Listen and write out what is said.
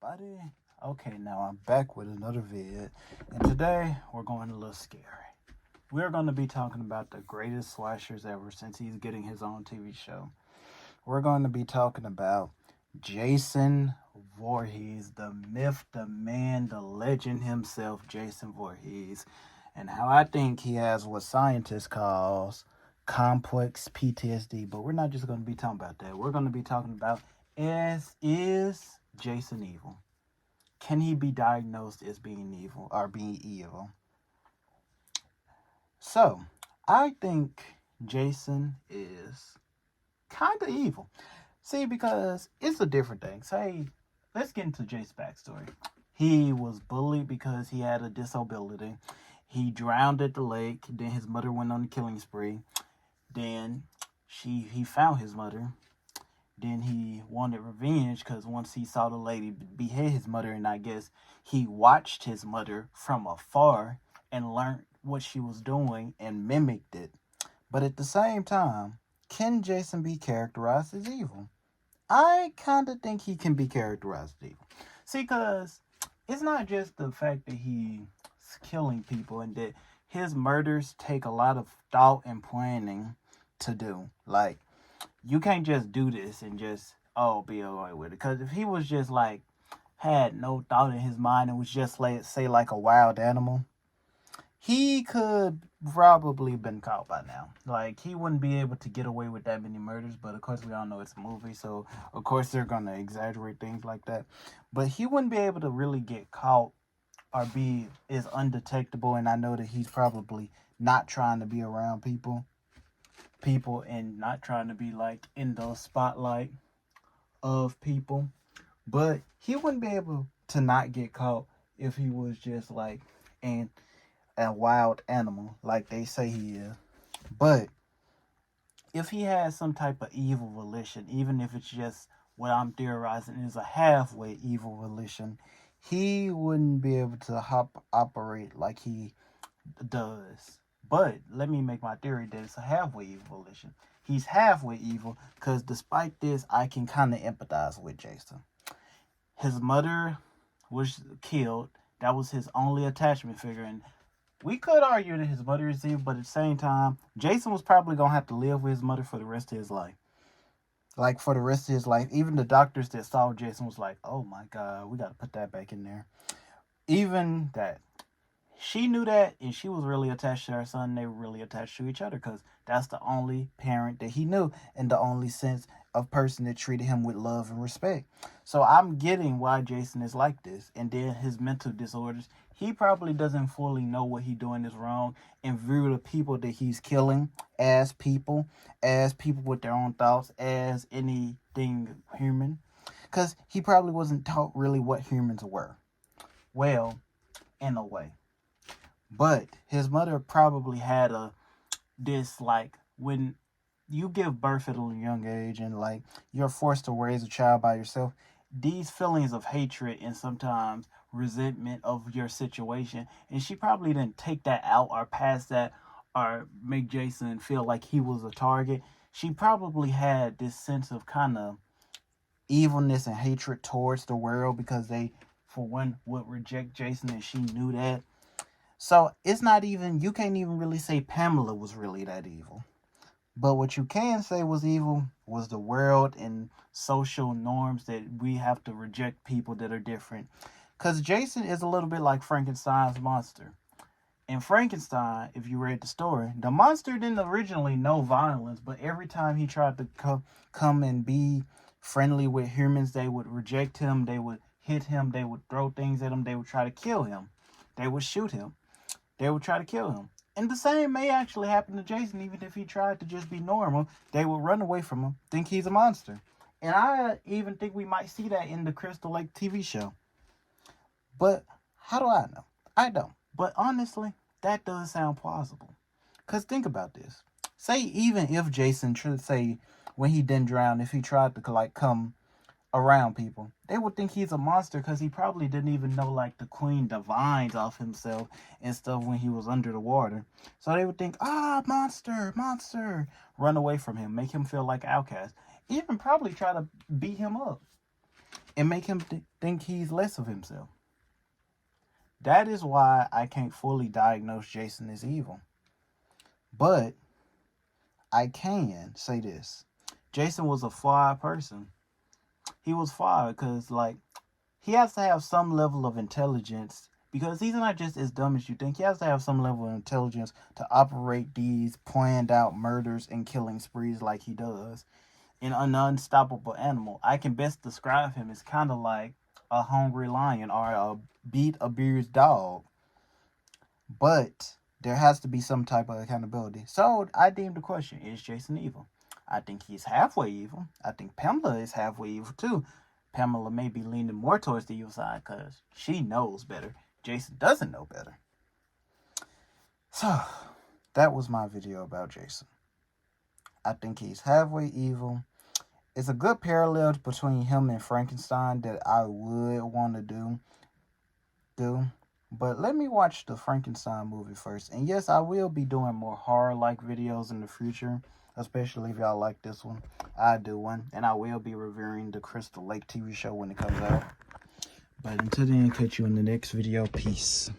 everybody. Okay, now I'm back with another vid, and today we're going a little scary. We're going to be talking about the greatest slashers ever since he's getting his own TV show. We're going to be talking about Jason Voorhees, the myth, the man, the legend himself, Jason Voorhees, and how I think he has what scientists calls complex PTSD. But we're not just going to be talking about that. We're going to be talking about is Jason evil? Can he be diagnosed as being evil or being evil? So, I think Jason is kind of evil. See, because it's a different thing. Say, let's get into Jason's backstory. He was bullied because he had a disability. He drowned at the lake. Then his mother went on a killing spree. Then he found his mother. Then he wanted revenge because once he saw the lady behead his mother, and I guess he watched his mother from afar and learned what she was doing and mimicked it. But at the same time, can Jason be characterized as evil? I kind of think he can be characterized as evil. See, because it's not just the fact that he's killing people and that his murders take a lot of thought and planning to do. Like, you can't just do this and just be alright with it. Because if he was just like had no thought in his mind and was just like say like a wild animal, he could probably been caught by now. Like, he wouldn't be able to get away with that many murders. But of course, we all know it's a movie, so of course they're gonna exaggerate things like that. But he wouldn't be able to really get caught or be as undetectable. And I know that he's probably not trying to be around people and not trying to be like in the spotlight of people, but he wouldn't be able to not get caught if he was just like a wild animal like they say he is. But if he has some type of evil volition, even if it's just what I'm theorizing is a halfway evil volition, he wouldn't be able to operate like he does. But let me make my theory that it's a halfway evil volition. He's halfway evil because despite this, I can kind of empathize with Jason. His mother was killed. That was his only attachment figure. And we could argue that his mother is evil, but at the same time, Jason was probably going to have to live with his mother for the rest of his life. Like, for the rest of his life. Even the doctors that saw Jason was like, oh my God, we got to put that back in there. Even that. She knew that, and she was really attached to her son. They were really attached to each other because that's the only parent that he knew and the only sense of person that treated him with love and respect. So I'm getting why Jason is like this. And then his mental disorders, he probably doesn't fully know what he's doing is wrong and view the people that he's killing as people with their own thoughts, as anything human. Because he probably wasn't taught really what humans were. Well, in a way. But his mother probably had this like when you give birth at a young age and like you're forced to raise a child by yourself, these feelings of hatred and sometimes resentment of your situation, and she probably didn't take that out or pass that or make Jason feel like he was a target. She probably had this sense of kind of evilness and hatred towards the world because they for one would reject Jason, and she knew that. So it's not even, you can't even really say Pamela was really that evil. But what you can say was evil was the world and social norms that we have to reject people that are different. Because Jason is a little bit like Frankenstein's monster. In Frankenstein, if you read the story, the monster didn't originally know violence, but every time he tried to come and be friendly with humans, they would reject him, they would hit him, they would throw things at him, they would try to kill him, they would shoot him. They would try to kill him. And the same may actually happen to Jason, even if he tried to just be normal. They would run away from him, think he's a monster. And I even think we might see that in the Crystal Lake TV show. But how do I know? I don't. But honestly, that does sound plausible. Because think about this. Say even if Jason, say when he didn't drown, if he tried to like come around people, they would think he's a monster because he probably didn't even know like the queen divines off himself and stuff when he was under the water. So they would think, monster, run away from him, make him feel like an outcast, even probably try to beat him up. and make him think he's less of himself. That is why I can't fully diagnose Jason as evil. But I can say this. Jason was a flawed person. He was flawed because, like, he has to have some level of intelligence because he's not just as dumb as you think. He has to have some level of intelligence to operate these planned out murders and killing sprees like he does. In an unstoppable animal, I can best describe him as kind of like a hungry lion or a beat abused dog. But there has to be some type of accountability. So I deem the question, is Jason evil? I think he's halfway evil. I think Pamela is halfway evil too. Pamela may be leaning more towards the evil side because she knows better. Jason doesn't know better. So that was my video about Jason. I think he's halfway evil. It's a good parallel between him and Frankenstein that I would want to do. But let me watch the Frankenstein movie first. And yes, I will be doing more horror-like videos in the future, especially if y'all like this one. I do one, and I will be reviewing the Crystal Lake TV show when it comes out. But until then, catch you in the next video. Peace.